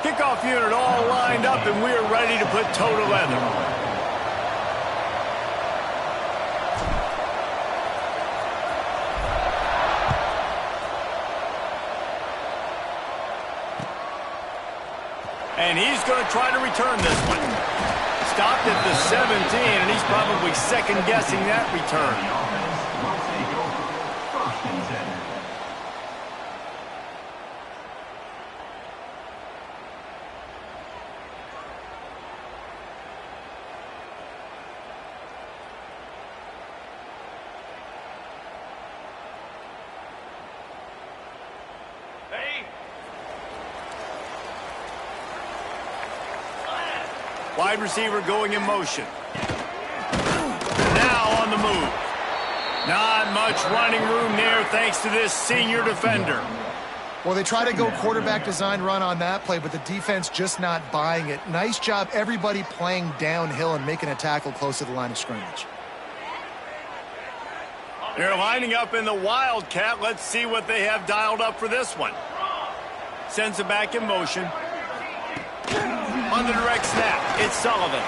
Kickoff unit all lined up, and we're ready to put toe to leather. And he's going to try to return this one. Stopped at the 17, and he's probably second-guessing that return. Wide receiver going in motion. Now on the move. Not much running room there thanks to this senior defender. Well, they try to go quarterback design run on that play, but the defense just not buying it. Nice job, everybody playing downhill and making a tackle close to the line of scrimmage. They're lining up in the Wildcat. Let's see what they have dialed up for this one. Sends it back in motion. On the direct snap, it's Sullivan.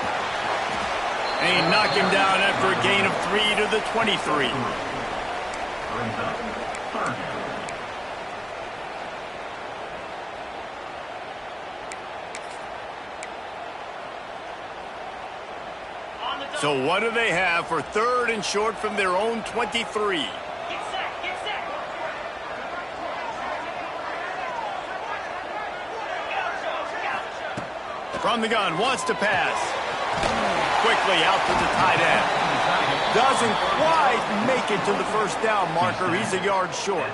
And he knocked him down after a gain of 3 to the 23. So what do they have for 3rd and short from their own 23? From the gun, wants to pass. Quickly out to the tight end. Doesn't quite make it to the first down marker. He's a yard short.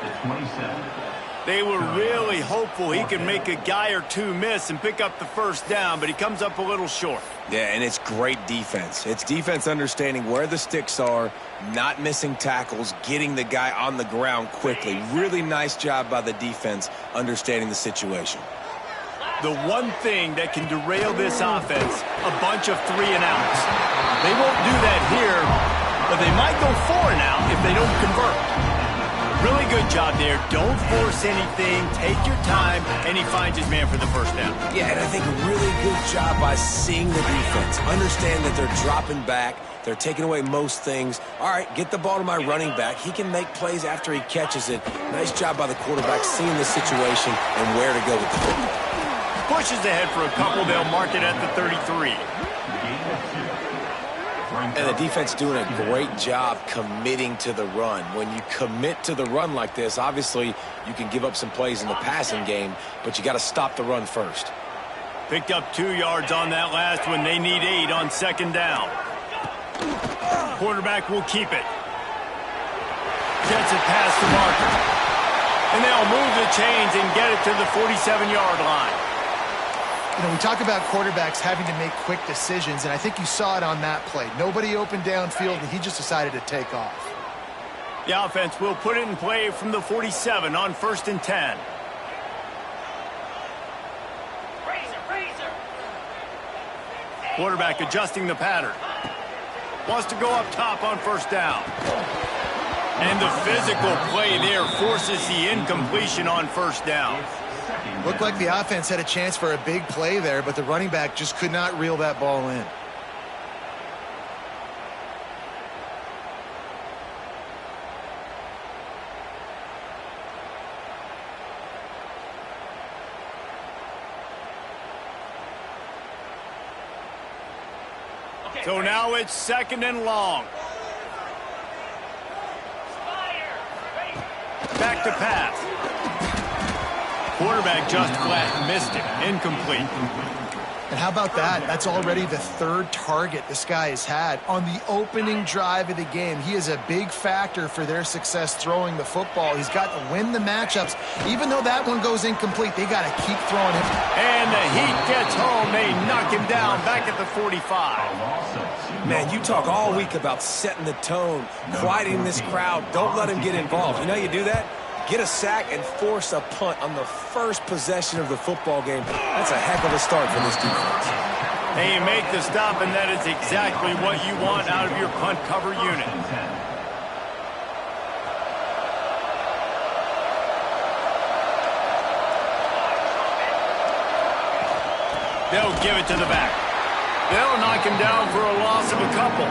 They were really hopeful he could make a guy or two miss and pick up the first down, but he comes up a little short. Yeah, and it's great defense. It's defense understanding where the sticks are, not missing tackles, getting the guy on the ground quickly. Really nice job by the defense understanding the situation. The one thing that can derail this offense, a bunch of 3 and outs. They won't do that here, but they might go 4 and out if they don't convert. Really good job there. Don't force anything. Take your time, and he finds his man for the first down. Yeah, and I think a really good job by seeing the defense. Understand that they're dropping back. They're taking away most things. All right, get the ball to my running back. He can make plays after he catches it. Nice job by the quarterback seeing the situation and where to go with the football. Pushes ahead for a couple. They'll mark it at the 33. And the defense doing a great job committing to the run. When you commit to the run like this, obviously you can give up some plays in the passing game, but you got to stop the run first. Picked up 2 yards on that last one. They need 8 on 2nd down. Quarterback will keep it. Gets it past the marker. And they'll move the chains and get it to the 47-yard line. You know, we talk about quarterbacks having to make quick decisions, and I think you saw it on that play. Nobody opened downfield, and he just decided to take off. The offense will put it in play from the 47 on 1st and 10. Quarterback adjusting the pattern. Wants to go up top on 1st down. And the physical play there forces the incompletion on 1st down. Looked like the offense had a chance for a big play there, but the running back just could not reel that ball in. So now it's 2nd and long. Back to pass. Quarterback just flat missed it. Incomplete. And how about that? That's already the 3rd target this guy has had on the opening drive of the game. He is a big factor for their success throwing the football. He's got to win the matchups. Even though that one goes incomplete, they got to keep throwing him. And the heat gets home. They knock him down back at the 45. Man, you talk all week about setting the tone, quieting this crowd. Don't let him get involved. You know how you do that? Get a sack and force a punt on the first possession of the football game. That's a heck of a start for this defense. And you make the stop, and that is exactly what you want out of your punt cover unit. They'll give it to the back. They'll knock him down for a loss of a couple.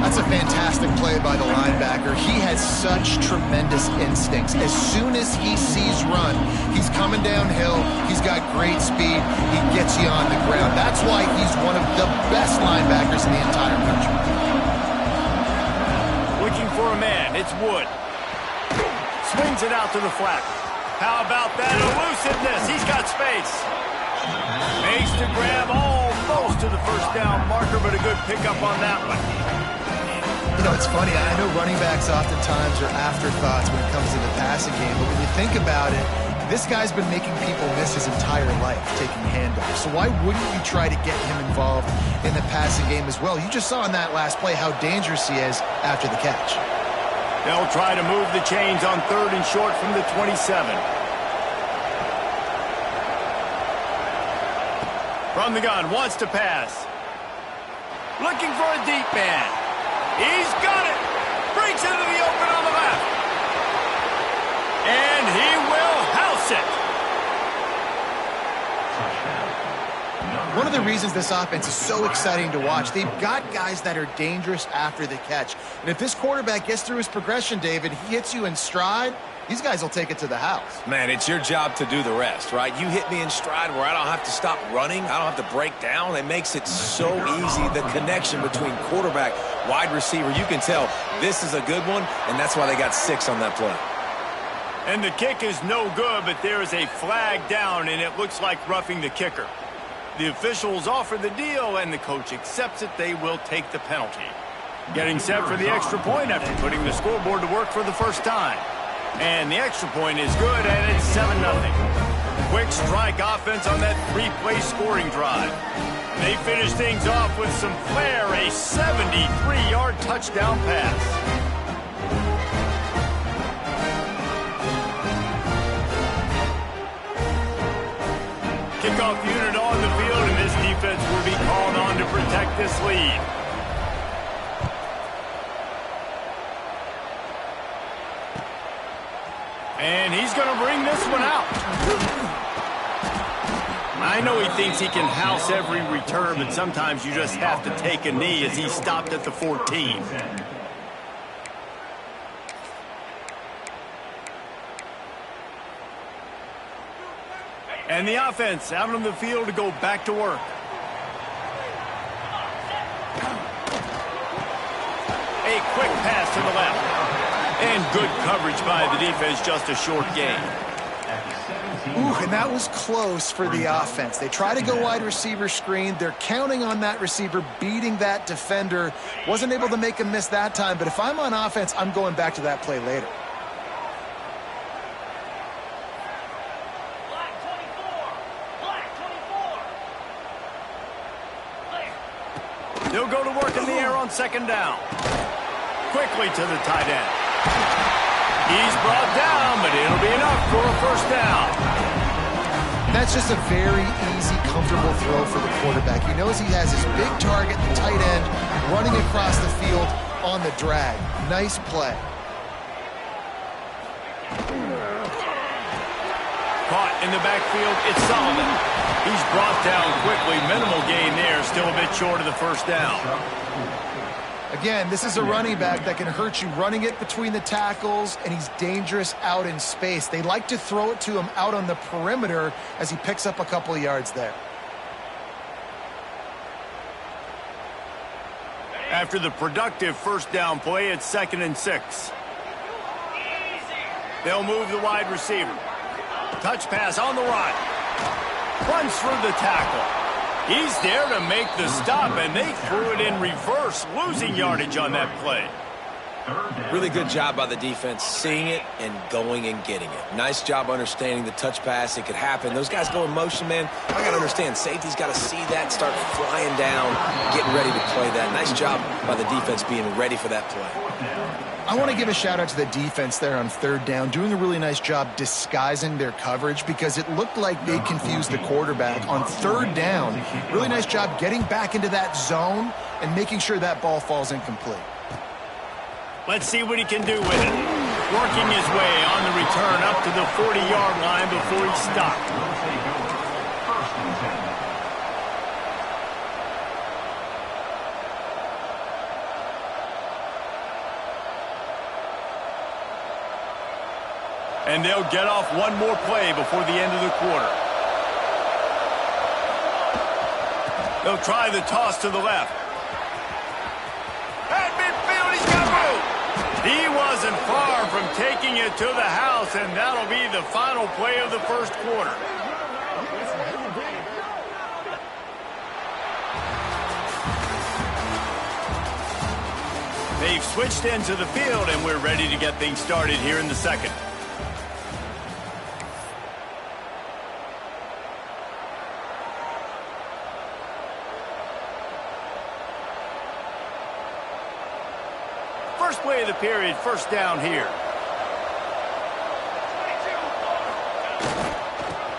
That's a fantastic play by the linebacker. He has such tremendous instincts. As soon as he sees run, he's coming downhill. He's got great speed. He gets you on the ground. That's why he's one of the best linebackers in the entire country. Looking for a man. It's Wood. Swings it out to the flat. How about that elusiveness? He's got space. Makes the grab almost to the first down marker, but a good pickup on that one. You know, it's funny. I know running backs oftentimes are afterthoughts when it comes to the passing game, but when you think about it, this guy's been making people miss his entire life taking handoffs. So why wouldn't you try to get him involved in the passing game as well? You just saw in that last play how dangerous he is after the catch. They'll try to move the chains on 3rd and short from the 27. From the gun, wants to pass. Looking for a deep man. He's got it. Breaks into the open on the left. And he will house it. One of the reasons this offense is so exciting to watch, they've got guys that are dangerous after the catch. And if this quarterback gets through his progression, David, he hits you in stride, these guys will take it to the house. Man, it's your job to do the rest, right? You hit me in stride where I don't have to stop running. I don't have to break down. It makes it so easy, the connection between quarterback, wide receiver. You can tell this is a good one, and that's why they got 6 on that play. And the kick is no good, but there is a flag down, and it looks like roughing the kicker. The officials offer the deal, and the coach accepts it. They will take the penalty. Getting set for the extra point after putting the scoreboard to work for the first time. And the extra point is good, and it's 7-0. Quick strike offense on that 3-play scoring drive. They finish things off with some flair, a 73-yard touchdown pass. Kickoff unit on the field, and this defense will be called on to protect this lead. And he's going to bring this one out. I know he thinks he can house every return, but sometimes you just have to take a knee as he stopped at the 14. And the offense out on the field to go back to work. A quick pass to the left. And good coverage by the defense, just a short gain. Ooh, and that was close for the offense. They try to go wide receiver screen. They're counting on that receiver beating that defender. Wasn't able to make him miss that time, but if I'm on offense, I'm going back to that play later. They'll go to work in the air on 2nd down. Quickly to the tight end. He's brought down, but it'll be enough for a 1st down. That's just a very easy, comfortable throw for the quarterback. He knows he has his big target, the tight end, running across the field on the drag. Nice play. Caught in the backfield, it's Solomon. He's brought down quickly. Minimal gain there, still a bit short of the 1st down. Again, this is a running back that can hurt you running it between the tackles, and he's dangerous out in space. They like to throw it to him out on the perimeter as he picks up a couple of yards there. After the productive 1st down play, it's 2nd and 6. They'll move the wide receiver. Touch pass on the right. Runs through the tackle. He's there to make the stop, and they threw it in reverse, losing yardage on that play. Really good job by the defense, seeing it and going and getting it. Nice job understanding the touch pass. It could happen. Those guys go in motion, man. I got to understand, safety's got to see that, start flying down, getting ready to play that. Nice job by the defense being ready for that play. I want to give a shout out to the defense there on 3rd down, doing a really nice job disguising their coverage because it looked like they confused the quarterback on 3rd down. Really nice job getting back into that zone and making sure that ball falls incomplete. Let's see what he can do with it. Working his way on the return up to the 40-yard line before he stopped. And they'll get off one more play before the end of the quarter. They'll try the toss to the left. At midfield, he's got room. He wasn't far from taking it to the house, and that'll be the final play of the first quarter. They've switched ends of the field, and we're ready to get things started here in the second. First play of the period, first down here.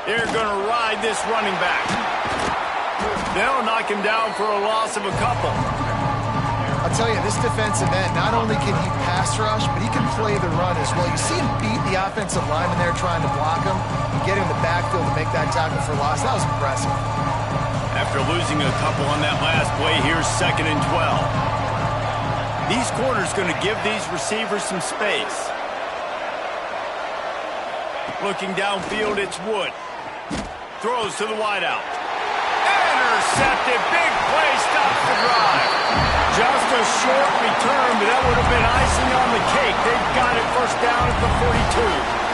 They're going to ride this running back. They'll knock him down for a loss of a couple. I'll tell you, this defensive end, not only can he pass rush, but he can play the run as well. You see him beat the offensive lineman there trying to block him and get in the backfield to make that tackle for loss. That was impressive. After losing a couple on that last play, here's 2nd and 12. These corners going to give these receivers some space. Looking downfield, it's Wood. Throws to the wideout. Intercepted. Big play. Stops the drive. Just a short return, but that would have been icing on the cake. They've got it first down at the 42.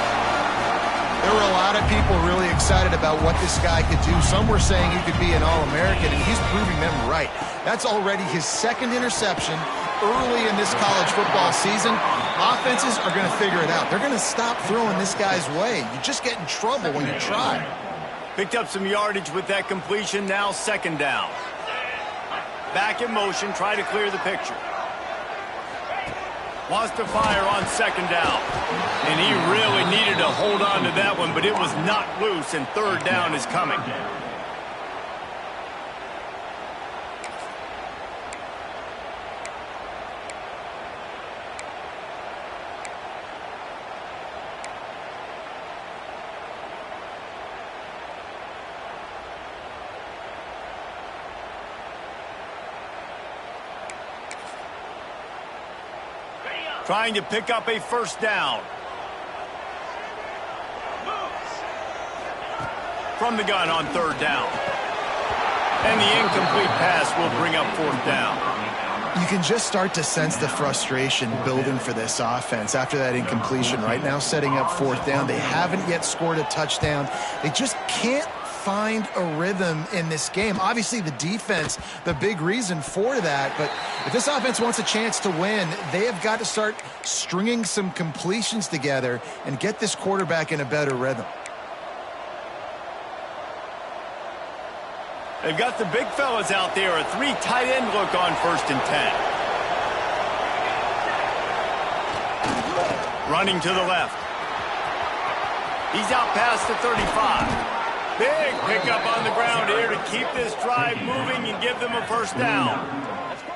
There were a lot of people really excited about what this guy could do. Some were saying he could be an All-American, and he's proving them right. That's already his 2nd interception early in this college football season. Offenses are going to figure it out. They're going to stop throwing this guy's way. You just get in trouble when you try. Picked up some yardage with that completion. Now 2nd down. Back in motion, try to clear the picture. Wants to fire on 2nd down. And he really needed to hold on to that one, but it was knocked loose, and 3rd down is coming. Trying to pick up a first down. From the gun on 3rd down. And the incomplete pass will bring up 4th down. You can just start to sense the frustration building for this offense after that incompletion. Right now, setting up 4th down. They haven't yet scored a touchdown. They just can't find a rhythm in this game. Obviously, the defense, the big reason for that. But if this offense wants a chance to win, they have got to start stringing some completions together and get this quarterback in a better rhythm. They've got the big fellas out there. A 3 tight end look on 1st and 10. Running to the left. He's out past the 35. Big pickup on the ground here to keep this drive moving and give them a first down.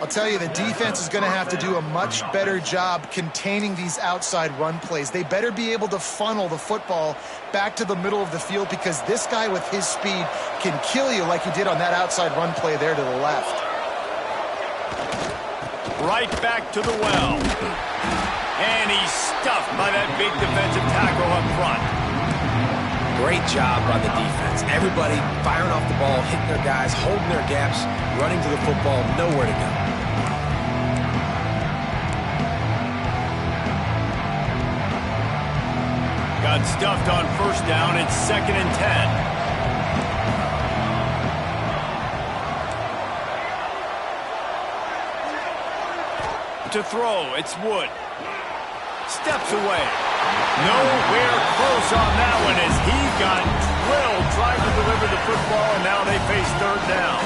I'll tell you, the defense is going to have to do a much better job containing these outside run plays. They better be able to funnel the football back to the middle of the field, because this guy with his speed can kill you like he did on that outside run play there to the left. Right back to the well. And he's stuffed by that big defensive tackle up front. Great job by the defense. Everybody firing off the ball, hitting their guys, holding their gaps, running to the football, nowhere to go. Got stuffed on 1st down. It's 2nd and 10. To throw, it's Wood. Steps away. Nowhere close on that one as he got drilled trying to deliver the football, and now they face 3rd down.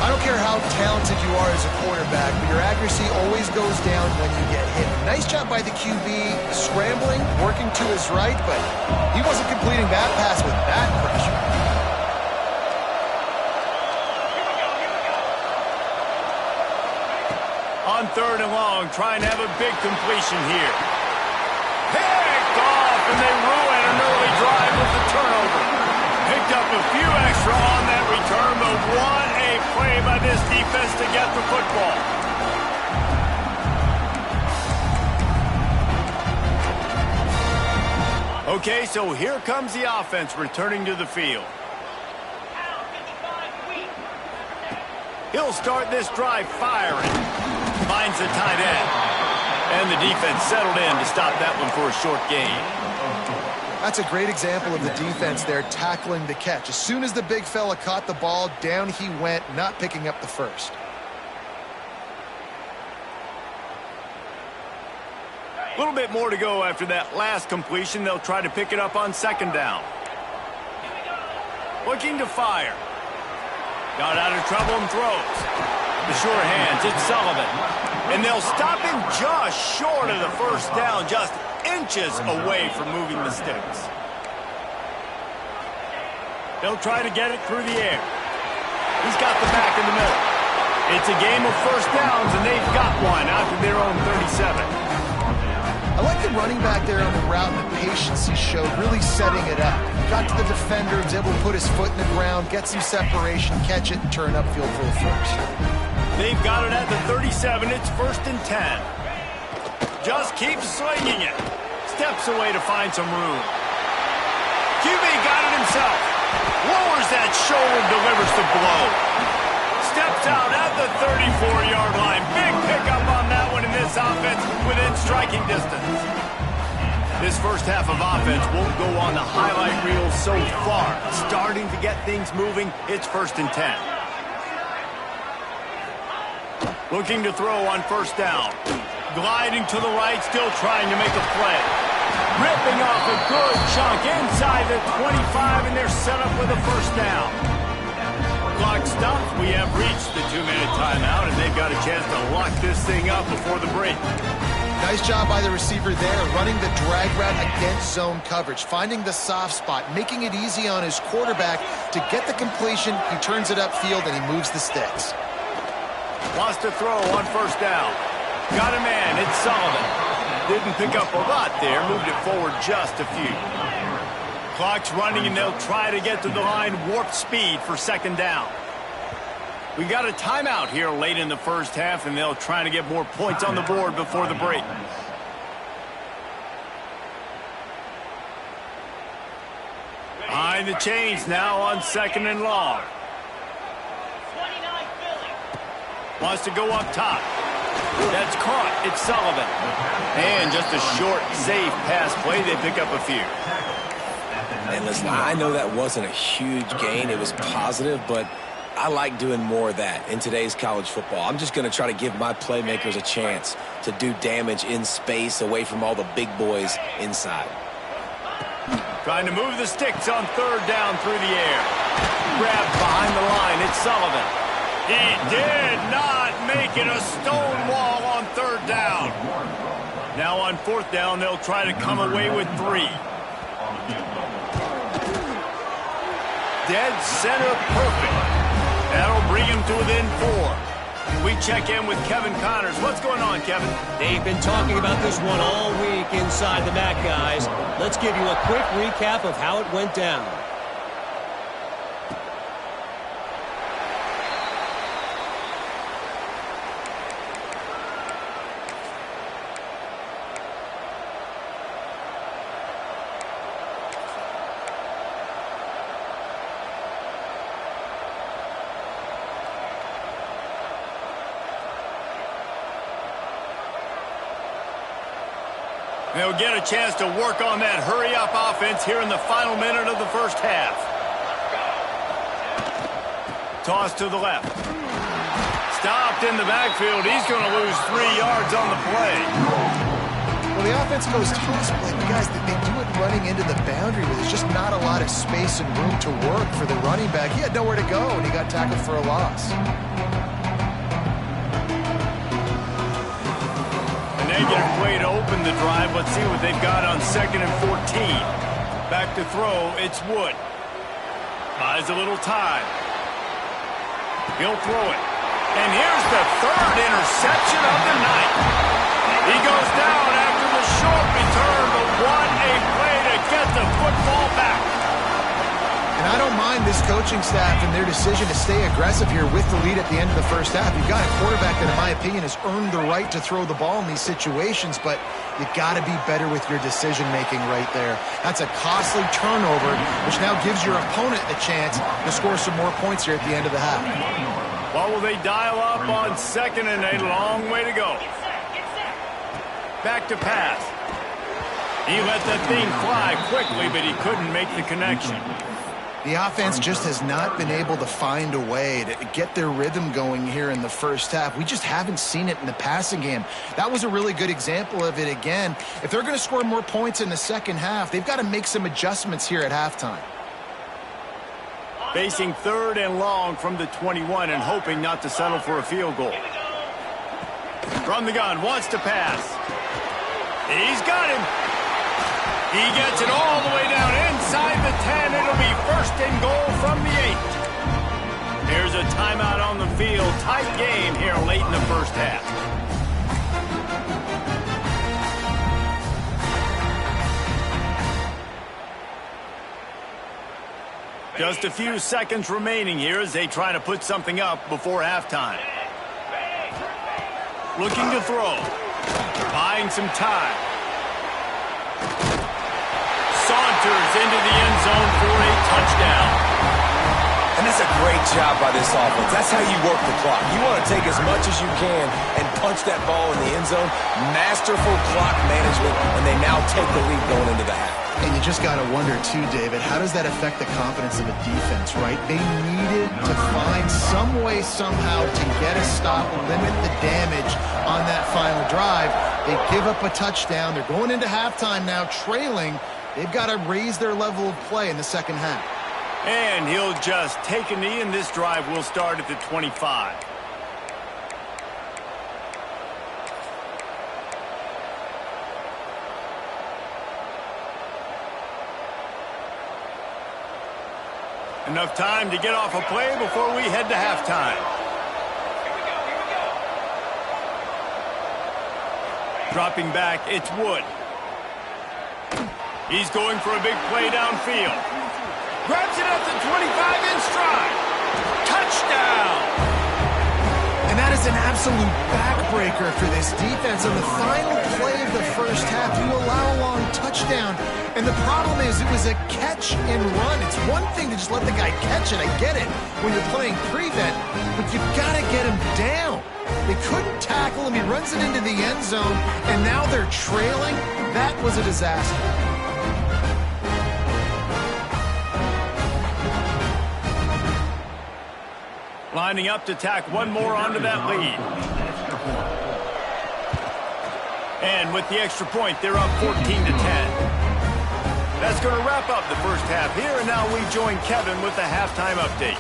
I don't care how talented you are as a quarterback, but your accuracy always goes down when you get hit. Nice job by the QB scrambling, working to his right, but he wasn't completing that pass with that pressure. On 3rd and long, trying to have a big completion here. Picked off, and they ruin an early drive with the turnover. Picked up a few extra on that return, but what a play by this defense to get the football. Okay, so here comes the offense returning to the field. He'll start this drive firing. Finds the tight end. And the defense settled in to stop that one for a short gain. That's a great example of the defense there tackling the catch. As soon as the big fella caught the ball, down he went, not picking up the first. A little bit more to go after that last completion. They'll try to pick it up on second down. Looking to fire. Got out of trouble and throws. The sure hands, it's Sullivan. And they'll stop him just short of the first down, just inches away from moving the sticks. They'll try to get it through the air. He's got the back in the middle. It's a game of first downs, and they've got one out to their own 37. I like the running back there on the route and the patience he showed, really setting it up. Got to the defender, was able to put his foot in the ground, get some separation, catch it, and turn upfield for the first. They've got it at the 37. It's 1st and 10. Just keeps slinging it. Steps away to find some room. QB got it himself. Lowers that shoulder, delivers the blow. Steps out at the 34-yard line. Big pickup on that one in this offense within striking distance. This first half of offense won't go on the highlight reel so far. Starting to get things moving. It's 1st and 10. Looking to throw on first down. Gliding to the right, still trying to make a play. Ripping off a good chunk inside the 25, and they're set up with a first down. Clock stops. We have reached the 2-minute timeout, and they've got a chance to lock this thing up before the break. Nice job by the receiver there, running the drag route against zone coverage, finding the soft spot, making it easy on his quarterback to get the completion. He turns it upfield, and he moves the sticks. Wants to throw on first down. Got a man. It's Sullivan. Didn't pick up a lot there. Moved it forward just a few. Clock's running, and they'll try to get to the line. Warp speed for second down. We got a timeout here late in the first half, and they'll try to get more points on the board before the break. Behind the chains now on 2nd and long. Wants to go up top. That's caught. It's Sullivan. And just a short, safe pass play. They pick up a few. And listen, I know that wasn't a huge gain. It was positive, but I like doing more of that in today's college football. I'm just going to try to give my playmakers a chance to do damage in space away from all the big boys inside. Trying to move the sticks on third down through the air. Grabbed behind the line. It's Sullivan. He did not make it a stone wall on third down. Now on fourth down, they'll try to come away with 3. Dead center perfect. That'll bring him to within 4. We check in with Kevin Connors. What's going on, Kevin? They've been talking about this one all week inside the MAC, guys. Let's give you a quick recap of how it went down. They'll get a chance to work on that hurry-up offense here in the final minute of the first half. Toss to the left. Stopped in the backfield. He's going to lose 3 yards on the play. Well, the offense goes toss play, but guys, they do it running into the boundary where there's just not a lot of space and room to work for the running back. He had nowhere to go, and he got tackled for a loss. Negative play to open the drive. Let's see what they've got on 2nd and 14. Back to throw. It's Wood. Buys a little time. He'll throw it. And here's the 3rd interception of the night. He goes down after the short return, but what a play to get the football back. And I don't mind this coaching staff and their decision to stay aggressive here with the lead at the end of the first half. You've got a quarterback that, in my opinion, has earned the right to throw the ball in these situations, but you got to be better with your decision-making right there. That's a costly turnover, which now gives your opponent a chance to score some more points here at the end of the half. Well, will they dial up on 2nd and a long way to go? Back to pass. He let that thing fly quickly, but he couldn't make the connection. The offense just has not been able to find a way to get their rhythm going here in the first half. We just haven't seen it in the passing game. That was a really good example of it again. If they're going to score more points in the second half, they've got to make some adjustments here at halftime. Facing 3rd and long from the 21 and hoping not to settle for a field goal. From the gun, wants to pass. He's got him. He gets it all the way down inside the 10. It'll be 1st and goal from the 8. Here's a timeout on the field. Tight game here late in the first half. Just a few seconds remaining here as they try to put something up before halftime. Looking to throw. Buying some time. Saunters into the end zone for a touchdown. And that's a great job by this offense. That's how you work the clock. You want to take as much as you can and punch that ball in the end zone. Masterful clock management, and they now take the lead going into the half. And you just got to wonder, too, David, how does that affect the confidence of the defense, right? They needed to find some way, somehow, to get a stop, limit the damage on that final drive. They give up a touchdown. They're going into halftime now, trailing. They've got to raise their level of play in the second half. And he'll just take a knee, and this drive will start at the 25. Enough time to get off a play before we head to halftime. Dropping back, it's Wood. He's going for a big play downfield. Grabs it at the 25 in stride. Touchdown! And that is an absolute backbreaker for this defense. On the final play of the first half, you allow a long touchdown. And the problem is it was a catch and run. It's one thing to just let the guy catch it. I get it when you're playing prevent, but you've got to get him down. They couldn't tackle him. He runs it into the end zone, and now they're trailing. That was a disaster. Lining up to tack one more onto that lead. And with the extra point, they're up 14-10. That's going to wrap up the first half here, and now we join Kevin with the halftime update.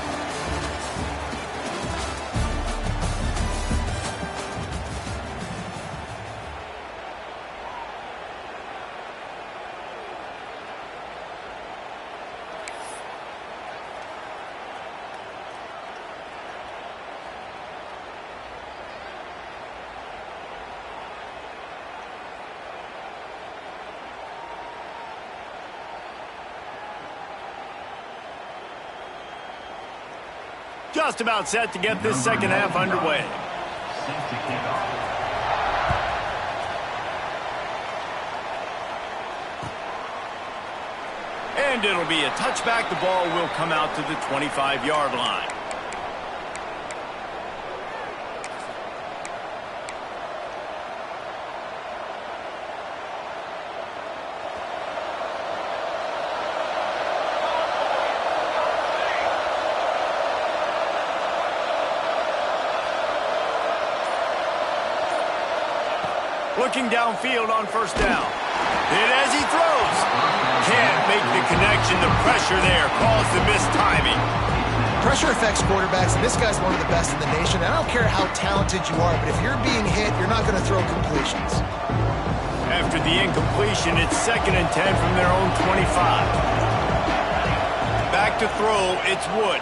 Just about set to get this second half underway. And it'll be a touchback. The ball will come out to the 25-yard line. Looking downfield on first down. Hit as he throws. Can't make the connection. The pressure there caused the missed timing. Pressure affects quarterbacks, and this guy's one of the best in the nation. I don't care how talented you are, but if you're being hit, you're not going to throw completions. After the incompletion, it's 2nd and 10 from their own 25. Back to throw, it's Wood.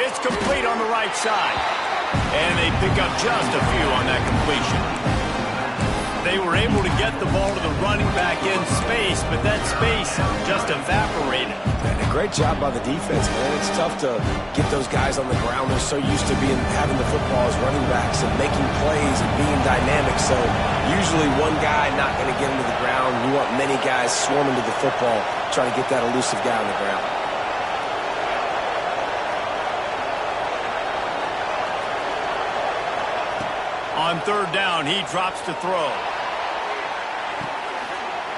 It's complete on the right side. And they pick up just a few on that completion. They were able to get the ball to the running back in space, but that space just evaporated. And And great job by the defense, man. It's tough to get those guys on the ground. They're so used to having the football as running backs and making plays and being dynamic. So usually one guy not going to get into the ground. You want many guys swarming to the football, trying to get that elusive guy on the ground. On third down, he drops to throw.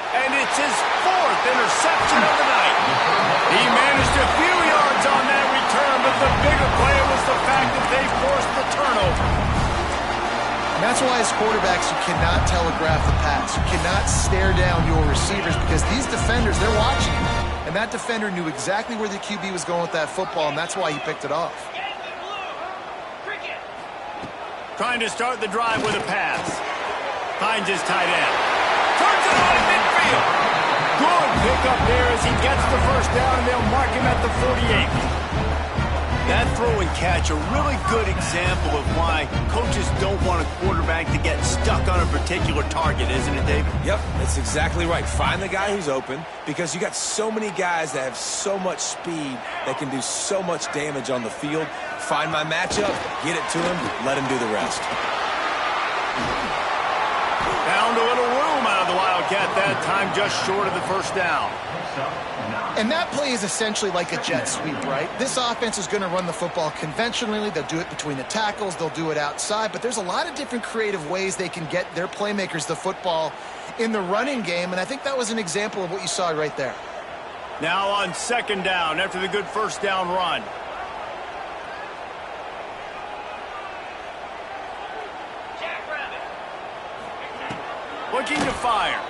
And it's his fourth interception of the night. He managed a few yards on that return, but the bigger play was the fact that they forced the turnover. And that's why as quarterbacks, you cannot telegraph the pass. You cannot stare down your receivers because these defenders, they're watching you. And that defender knew exactly where the QB was going with that football, and that's why he picked it off. Trying to start the drive with a pass. Finds his tight end. Turns it on in midfield. Good pickup there as he gets the first down, and they'll mark him at the 48. That throw and catch, a really good example of why coaches don't want a quarterback to get stuck on a particular target, isn't it, David? Yep, that's exactly right. Find the guy who's open because you got so many guys that have so much speed that can do so much damage on the field. Find my matchup, get it to him, let him do the rest. Found a little room out of the Wildcat that time, just short of the first down. And that play is essentially like a jet sweep, right? This offense is going to run the football conventionally. They'll do it between the tackles. They'll do it outside. But there's a lot of different creative ways they can get their playmakers the football in the running game. And I think that was an example of what you saw right there. Now on second down after the good first down run. Looking to fire.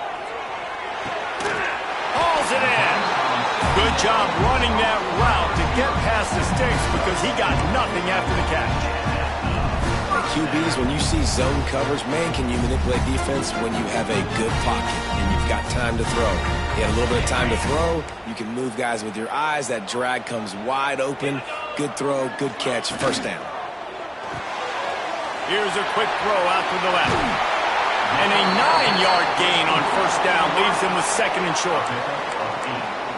Hauls it in. Good job running that route to get past the sticks because he got nothing after the catch. QBs, when you see zone coverage, man, can you manipulate defense when you have a good pocket and you've got time to throw? You have a little bit of time to throw. You can move guys with your eyes. That drag comes wide open. Good throw, good catch, first down. Here's a quick throw out to the left. And a 9-yard gain on first down leaves him with second and short.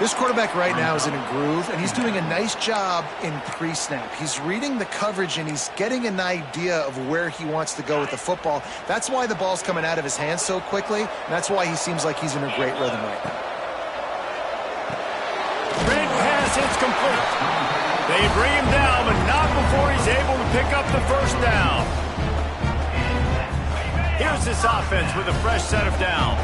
This quarterback right now is in a groove, and he's doing a nice job in pre-snap. He's reading the coverage, and he's getting an idea of where he wants to go with the football. That's why the ball's coming out of his hands so quickly, and that's why he seems like he's in a great rhythm right now. Red pass hits complete. They bring him down, but not before he's able to pick up the first down. Here's this offense with a fresh set of downs.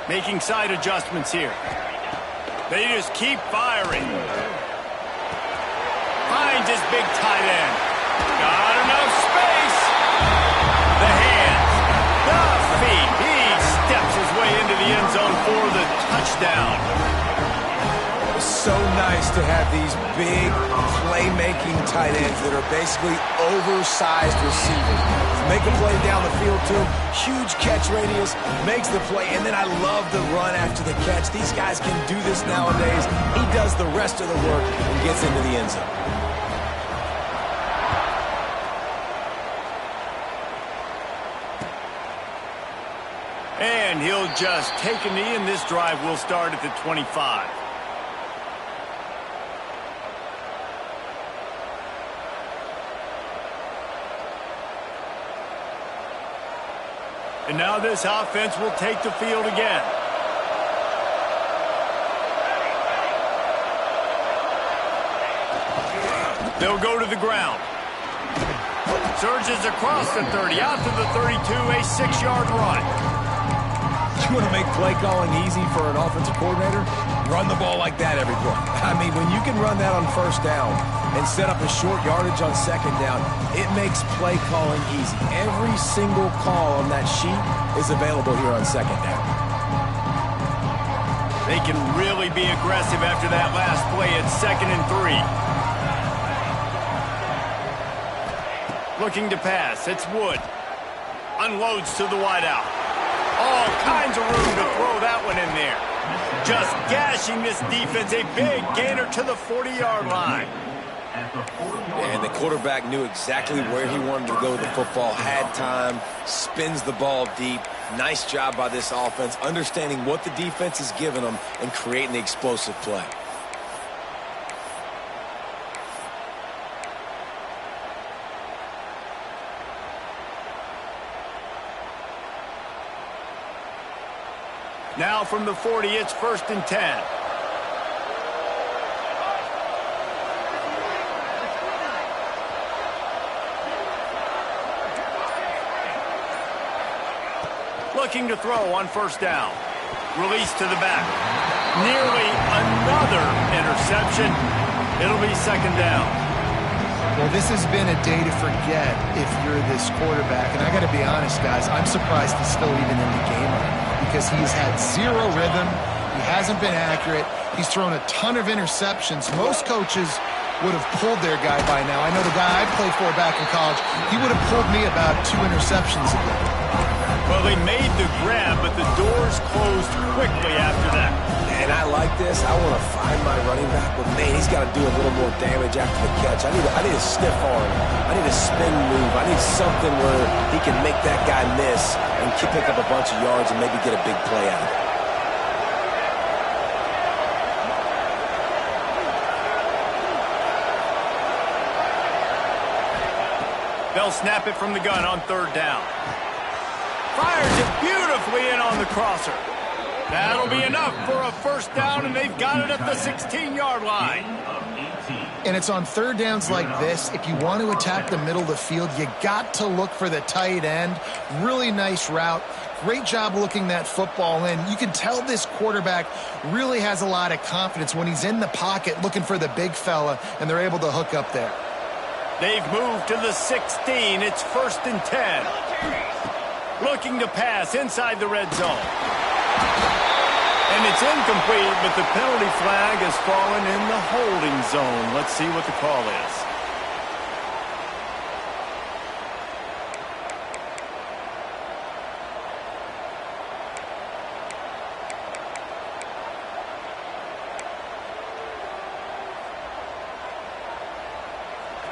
Making side adjustments here. They just keep firing. Finds his big tight end. Got enough space. The hands. The feet. He steps his way into the end zone for the touchdown. So nice to have these big playmaking tight ends that are basically oversized receivers. Make a play down the field to him, huge catch radius, makes the play, and then I love the run after the catch. These guys can do this nowadays. He does the rest of the work and gets into the end zone. And he'll just take a knee, and this drive will start at the 25. And now this offense will take the field again. They'll go to the ground. Surges across the 30, out to the 32, a 6-yard run. You want to make play calling easy for an offensive coordinator? Run the ball like that every play. I mean, when you can run that on first down and set up a short yardage on second down, it makes play calling easy. Every single call on that sheet is available here on second down. They can really be aggressive after that last play at 2nd and 3. Looking to pass, it's Wood. Unloads to the wideout. All kinds of room to throw that one in there. Just gashing this defense, a big gainer to the 40-yard line. And the quarterback knew exactly where he wanted to go with the football, had time, spins the ball deep. Nice job by this offense, understanding what the defense is giving them and creating the explosive play. Now from the 40, it's 1st and 10. Looking to throw on 1st down. Release to the back. Nearly another interception. It'll be 2nd down. Well, this has been a day to forget if you're this quarterback. And I got to be honest, guys, I'm surprised he's still even in the game right now because he's had zero rhythm. He hasn't been accurate. He's thrown a ton of interceptions. Most coaches would have pulled their guy by now. I know the guy I played for back in college, he would have pulled me about 2 interceptions ago. Well, they made the grab, but the doors closed quickly after that. And I like this. I want to find my running back, but man, he's got to do a little more damage after the catch. I need a stiff arm. I need a spin move. I need something where he can make that guy miss and pick up a bunch of yards and maybe get a big play out of it. They'll snap it from the gun on 3rd down. Fires it beautifully in on the crosser. That'll be enough for a 1st down, and they've got it at the 16-yard line. And it's on 3rd downs like this. If you want to attack the middle of the field, you got to look for the tight end. Really nice route. Great job looking that football in. You can tell this quarterback really has a lot of confidence when he's in the pocket looking for the big fella, and they're able to hook up there. They've moved to the 16. It's 1st and 10. Looking to pass inside the red zone. And it's incomplete, but the penalty flag has fallen in the holding zone. Let's see what the call is.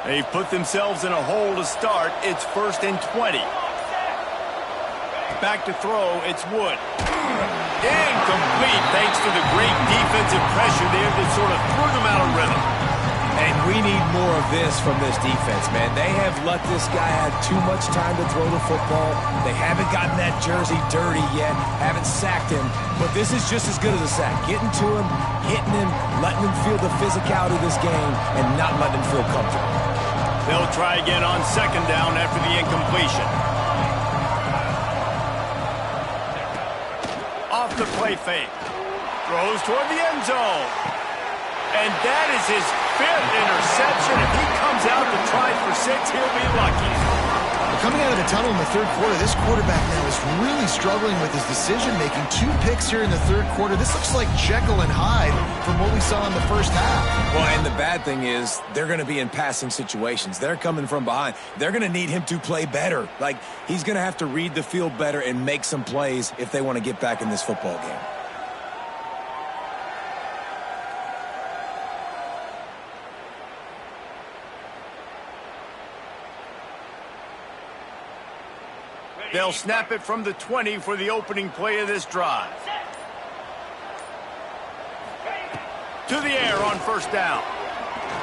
They've put themselves in a hole to start. It's 1st and 20. Back to throw, it's Wood. Incomplete thanks to the great defensive pressure there that sort of threw them out of rhythm. And we need more of this from this defense, man. They have let this guy have too much time to throw the football. They haven't gotten that jersey dirty yet, haven't sacked him. But this is just as good as a sack. Getting to him, hitting him, letting him feel the physicality of this game, and not letting him feel comfortable. They'll try again on 2nd down after the incompletion. Off the play fake. Throws toward the end zone. And that is his 5th interception. If he comes out to try for 6, he'll be lucky. Coming out of the tunnel in the 3rd quarter, this quarterback now is really struggling with his decision-making. 2 picks here in the 3rd quarter. This looks like Jekyll and Hyde from what we saw in the 1st half. Well, and the bad thing is they're going to be in passing situations. They're coming from behind. They're going to need him to play better. Like, he's going to have to read the field better and make some plays if they want to get back in this football game. They'll snap it from the 20 for the opening play of this drive. To the air on 1st down.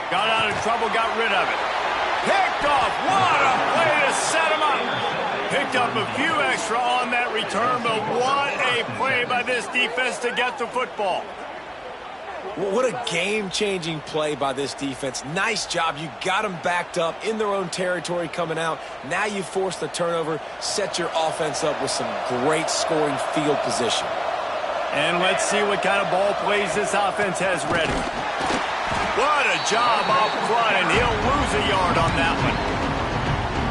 Got out of trouble, got rid of it. Picked off. What a play to set him up. Picked up a few extra on that return, but what a play by this defense to get the football. What a game-changing play by this defense. Nice job. You got them backed up in their own territory coming out. Now you force the turnover, set your offense up with some great scoring field position. And let's see what kind of ball plays this offense has ready. What a job up front, and he'll lose a yard on that one.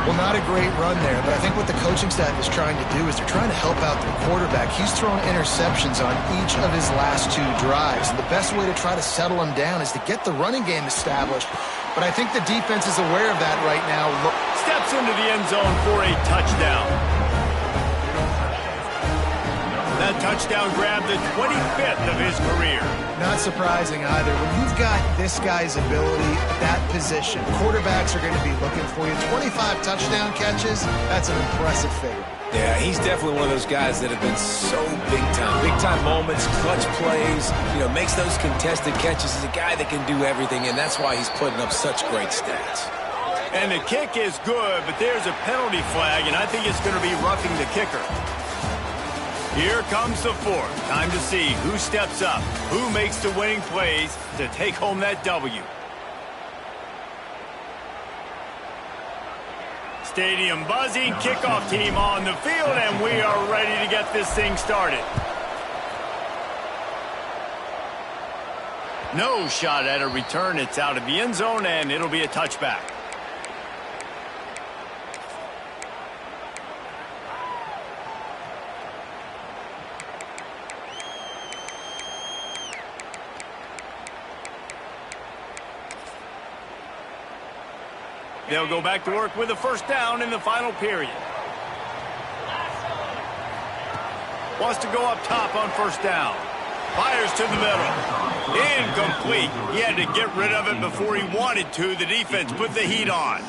Well, not a great run there, but I think what the coaching staff is trying to do is they're trying to help out their quarterback. He's thrown interceptions on each of his last 2 drives. And the best way to try to settle him down is to get the running game established. But I think the defense is aware of that right now. Steps into the end zone for a touchdown. That touchdown grabbed the 25th of his career. Not surprising either. When you've got this guy's ability at that position, quarterbacks are going to be looking for you. 25 touchdown catches, that's an impressive figure. Yeah, he's definitely one of those guys that have been so big time. Big time moments, clutch plays, makes those contested catches. He's a guy that can do everything, and that's why he's putting up such great stats. And the kick is good, but there's a penalty flag, and I think it's going to be roughing the kicker. Here comes the fourth. Time to see who steps up, who makes the winning plays to take home that W. Stadium buzzing, kickoff team on the field, and we are ready to get this thing started. No shot at a return. It's out of the end zone, and it'll be a touchback. They'll go back to work with a first down in the final period. Wants to go up top on first down. Fires to the middle. Incomplete. He had to get rid of it before he wanted to. The defense put the heat on.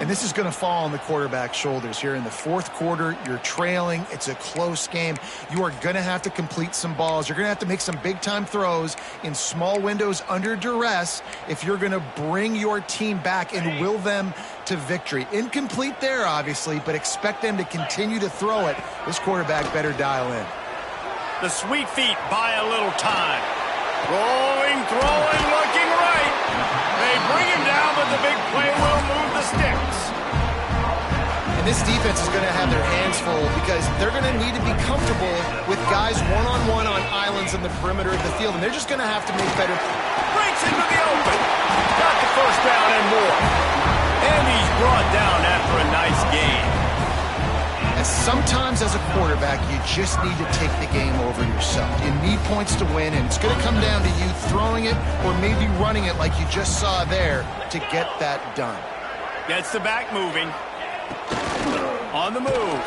And this is going to fall on the quarterback's shoulders here in the fourth quarter. You're trailing. It's a close game. You are going to have to complete some balls. You're going to have to make some big-time throws in small windows under duress if you're going to bring your team back and will them to victory. Incomplete there, obviously, but expect them to continue to throw it. This quarterback better dial in. The sweet feet buy a little time. Rolling, throwing, looking right. They bring him down, but the big play will move the sticks. And this defense is going to have their hands full because they're going to need to be comfortable with guys one-on-one on islands in the perimeter of the field, and they're just going to have to make better. Breaks into the open. Got the first down and more. And he's brought down after a nice game. And sometimes as a quarterback, you just need to take the game over yourself. You need points to win, and it's going to come down to you throwing it or maybe running it like you just saw there to get that done. Gets the back moving. On the move.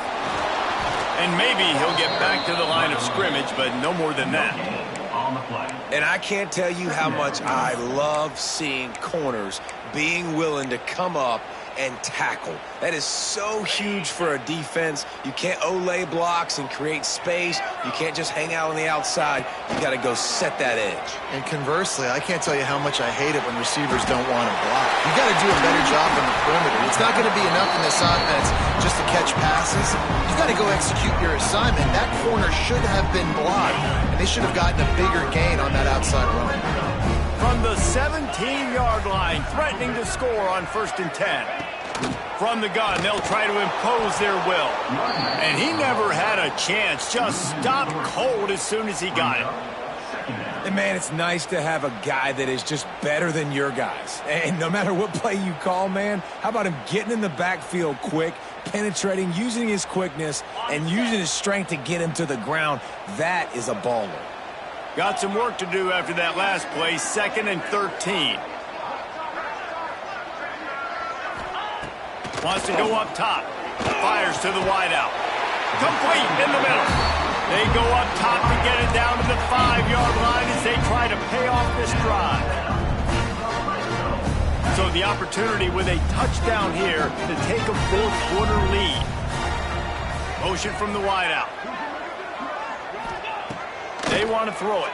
And maybe he'll get back to the line of scrimmage, but no more than that. And I can't tell you how much I love seeing corners being willing to come up and tackle. That is so huge for a defense. You can't olay blocks and create space. You can't just hang out on the outside. You got to go set that edge. And conversely, I can't tell you how much I hate it when receivers don't want to block. You got to do a better job on the perimeter. It's not going to be enough in this offense just to catch passes. You got to go execute your assignment. That corner should have been blocked, and they should have gotten a bigger gain on that outside run. From the 17-yard line, threatening to score on 1st and 10. From the gun, they'll try to impose their will. And he never had a chance, just stopped cold as soon as he got it. And, man, it's nice to have a guy that is just better than your guys. And no matter what play you call, man, how about him getting in the backfield quick, penetrating, using his quickness, and using his strength to get him to the ground? That is a baller. Got some work to do after that last play, 2nd and 13. Wants to go up top. Fires to the wideout. Complete in the middle. They go up top to get it down to the 5-yard line as they try to pay off this drive. So the opportunity with a touchdown here to take a fourth-quarter lead. Motion from the wideout. They want to throw it.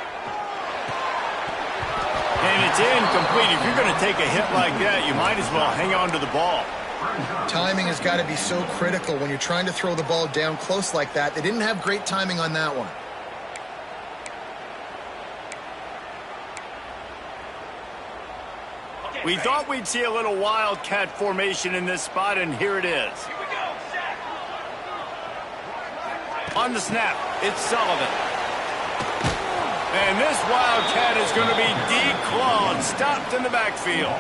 And it's incomplete. If you're going to take a hit like that, you might as well hang on to the ball. Timing has got to be so critical when you're trying to throw the ball down close like that. They didn't have great timing on that one. We thought we'd see a little wildcat formation in this spot, and here it is. On the snap, it's Sullivan. And this wildcat is going to be declawed, stopped in the backfield.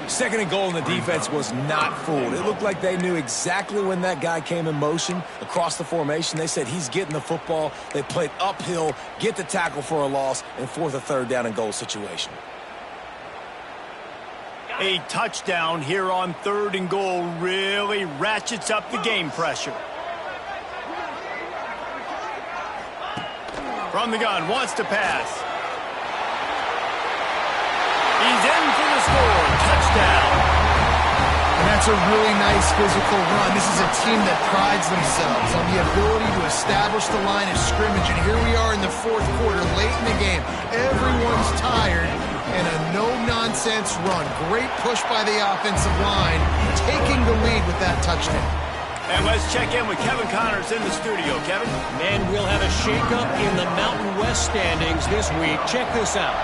2nd and goal, and the defense was not fooled. It looked like they knew exactly when that guy came in motion across the formation. They said he's getting the football. They played uphill, get the tackle for a loss, and 4th or 3rd down and goal situation. A touchdown here on 3rd and goal really ratchets up the game pressure. From the gun, wants to pass. He's in for the score. Touchdown. And that's a really nice physical run. This is a team that prides themselves on the ability to establish the line of scrimmage. And here we are in the fourth quarter, late in the game. Everyone's tired, and a no-nonsense run. Great push by the offensive line, taking the lead with that touchdown. And let's check in with Kevin Connors in the studio. Kevin? Man, we'll have a shakeup in the Mountain West standings this week. Check this out.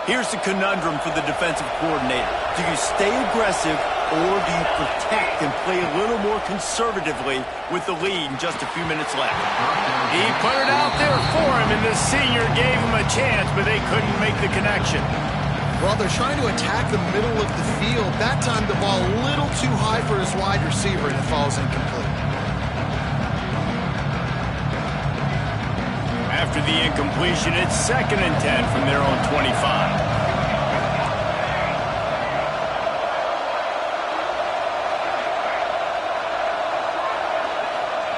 Here's the conundrum for the defensive coordinator. Do you stay aggressive or do you protect and play a little more conservatively with the lead in just a few minutes left? He put it out there for him, and the senior gave him a chance, but they couldn't make the connection. Well, they're trying to attack the middle of the field. That time the ball a little too high for his wide receiver, and it falls incomplete. After the incompletion, it's 2nd and 10 from their own 25.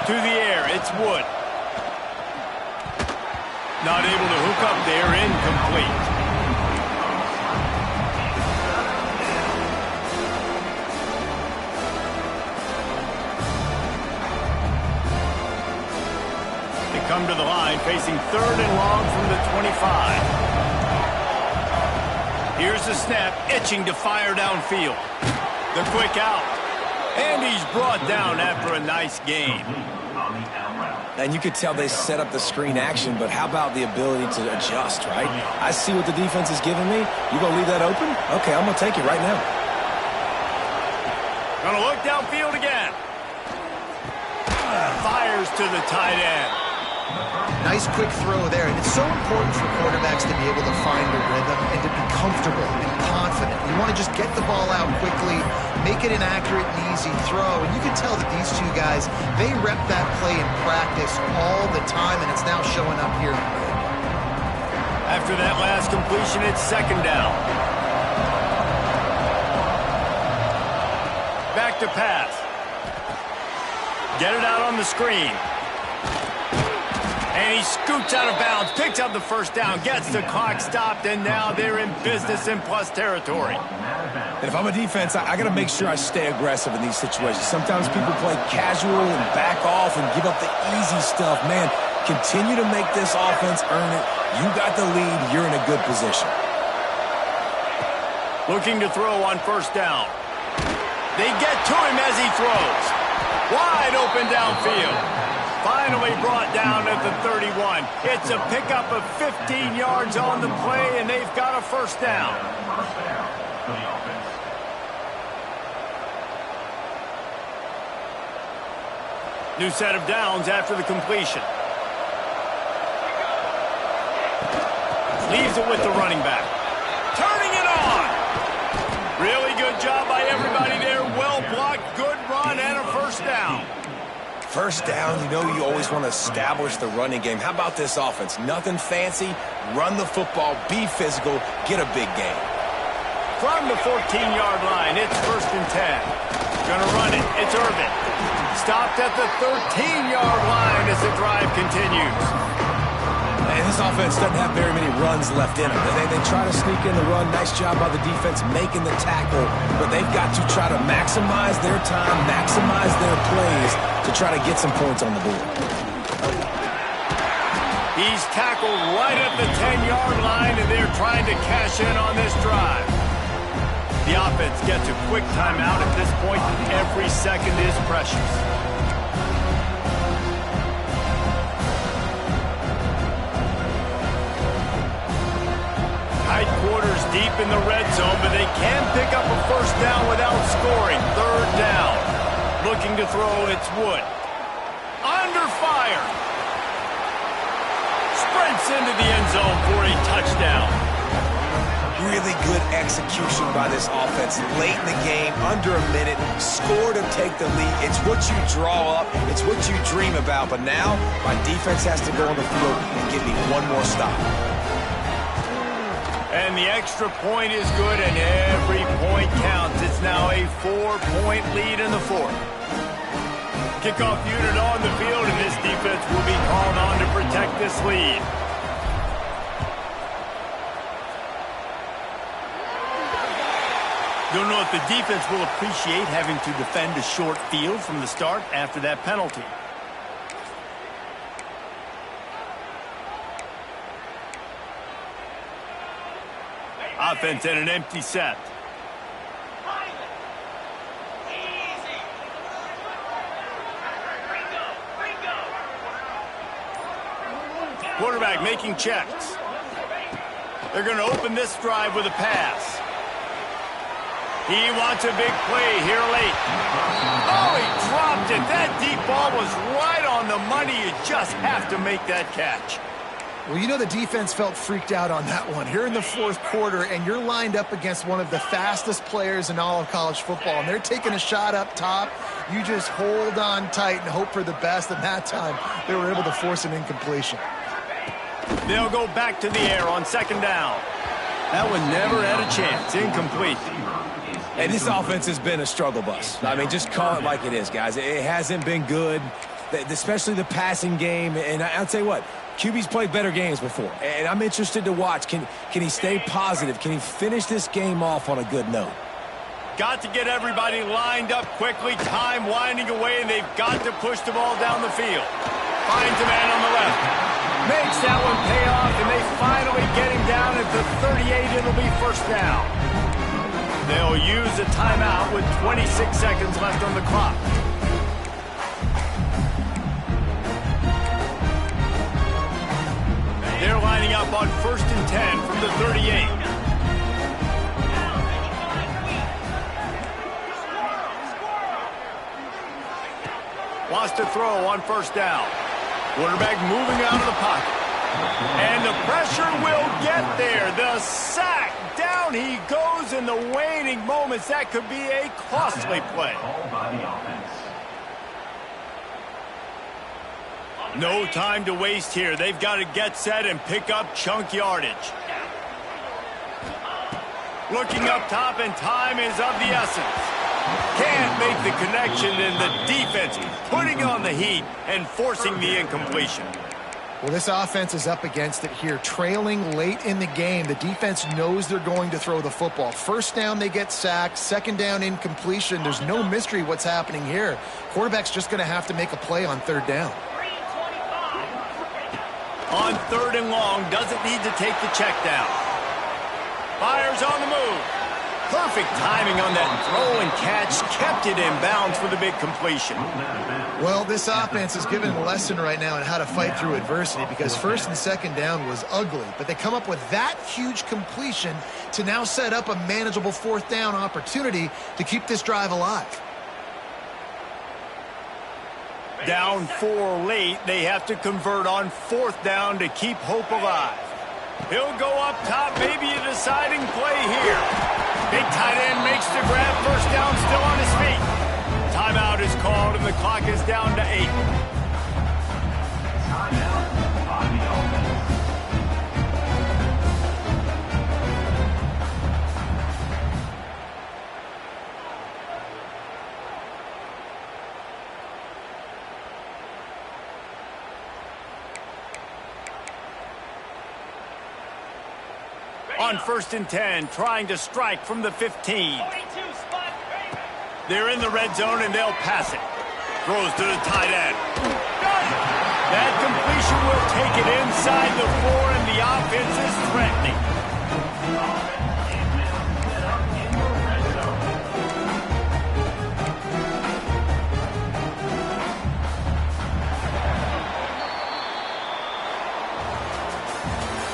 To the air, it's Wood. Not able to hook up there, incomplete. Come to the line, facing 3rd and long from the 25. Here's the snap, itching to fire downfield. The quick out. And he's brought down after a nice gain. And you could tell they set up the screen action, but how about the ability to adjust, right? I see what the defense is giving me. You gonna leave that open? Okay, I'm gonna take it right now. Gonna look downfield again. Fires to the tight end. Nice quick throw there, and it's so important for quarterbacks to be able to find a rhythm and to be comfortable and confident. You want to just get the ball out quickly, make it an accurate and easy throw, and you can tell that these two guys, they rep that play in practice all the time, and it's now showing up here. After that last completion, it's 2nd down. Back to pass. Get it out on the screen. And he scoots out of bounds, picks up the 1st down, gets the clock stopped, and now they're in business in plus territory. And if I'm a defense, I got to make sure I stay aggressive in these situations. Sometimes people play casual and back off and give up the easy stuff. Man, continue to make this offense earn it. You got the lead. You're in a good position. Looking to throw on 1st down. They get to him as he throws. Wide open downfield. Finally brought down at the 31. It's a pickup of 15 yards on the play, and they've got a 1st down. New set of downs after the completion. Leaves it with the running back. Turning it on. Really good job by everybody there. Well blocked, good run, and a 1st down. 1st down, you know you always want to establish the running game. How about this offense? Nothing fancy. Run the football, be physical, get a big gain. From the 14-yard line, it's 1st and 10. Gonna run it. It's Irvin. Stopped at the 13-yard line as the drive continues. And this offense doesn't have very many runs left in them. They try to sneak in the run. Nice job by the defense making the tackle. But they've got to try to maximize their time, maximize their plays to try to get some points on the board. He's tackled right at the 10-yard line, and they're trying to cash in on this drive. The offense gets a quick timeout at this point. Every second is precious. Tight quarters deep in the red zone, but they can pick up a 1st down without scoring. 3rd down. Looking to throw, it's Wood. Under fire. Sprints into the end zone for a touchdown. Really good execution by this offense. Late in the game, under a minute, score to take the lead. It's what you draw up. It's what you dream about. But now, my defense has to go on the field and give me one more stop. And the extra point is good, and every point counts. It's now a 4-point lead in the fourth. Kickoff unit on the field, and this defense will be called on to protect this lead. Don't know if the defense will appreciate having to defend a short field from the start after that penalty. Offense at an empty set. Quarterback making checks. They're going to open this drive with a pass. He wants a big play here late. Oh, he dropped it. That deep ball was right on the money. You just have to make that catch. Well, you know the defense felt freaked out on that one. Here in the fourth quarter, and you're lined up against one of the fastest players in all of college football, and they're taking a shot up top. You just hold on tight and hope for the best, and that time they were able to force an incompletion. They'll go back to the air on second down. That one never had a chance. Incomplete. And this offense has been a struggle bus. I mean, just call it like it is, guys. It hasn't been good, especially the passing game. And I'll tell you what, QB's played better games before. And I'm interested to watch. Can he stay positive? Can he finish this game off on a good note? Got to get everybody lined up quickly. Time winding away, and they've got to push the ball down the field. Finds a man on the left. Makes that one pay off, and they finally get him down at the 38. It'll be first down. They'll use a timeout with 26 seconds left on the clock. They're lining up on 1st and 10 from the 38. Wants to throw on first down. Quarterback moving out of the pocket. And the pressure will get there. The sack. Down he goes in the waning moments. That could be a costly play. No time to waste here. They've got to get set and pick up chunk yardage. Looking up top, and time is of the essence. Can't make the connection, and the defense putting on the heat and forcing the incompletion. Well, this offense is up against it here. Trailing late in the game, the defense knows they're going to throw the football. First down, they get sacked. Second down, incompletion. There's no mystery what's happening here. Quarterback's just going to have to make a play on third down. On third and long, doesn't need to take the check down. Fires on the move. Perfect timing on that throw and catch. Kept it in bounds for the big completion. Well, this offense is given a lesson right now on how to fight through adversity, because first and second down was ugly, but they come up with that huge completion to now set up a manageable fourth down opportunity to keep this drive alive. Down 4 late, they have to convert on fourth down to keep hope alive. He'll go up top, maybe a deciding play here. Big tight end makes the grab, first down, still on his feet. Timeout is called, and the clock is down to 8. Timeout by the offense. On 1st and 10, trying to strike from the 15. They're in the red zone, and they'll pass it. Throws to the tight end. That completion will take it inside the 4, and the offense is threatening.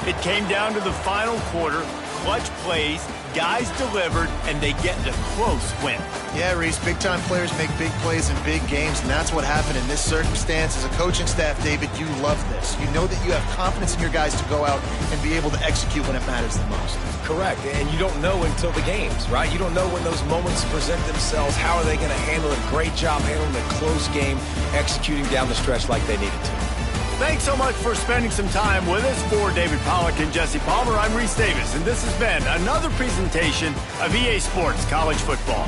It came down to the final quarter. clutch plays, guys delivered, and they get the close win. Yeah, Reese, big-time players make big plays in big games, and that's what happened in this circumstance. As a coaching staff, David, you love this. You know that you have confidence in your guys to go out and be able to execute when it matters the most. Correct, and you don't know until the games, right? You don't know when those moments present themselves. How are they going to handle it? Great job handling the close game, executing down the stretch like they needed to. Thanks so much for spending some time with us. For David Pollack and Jesse Palmer, I'm Reese Davis, and this has been another presentation of EA Sports College Football.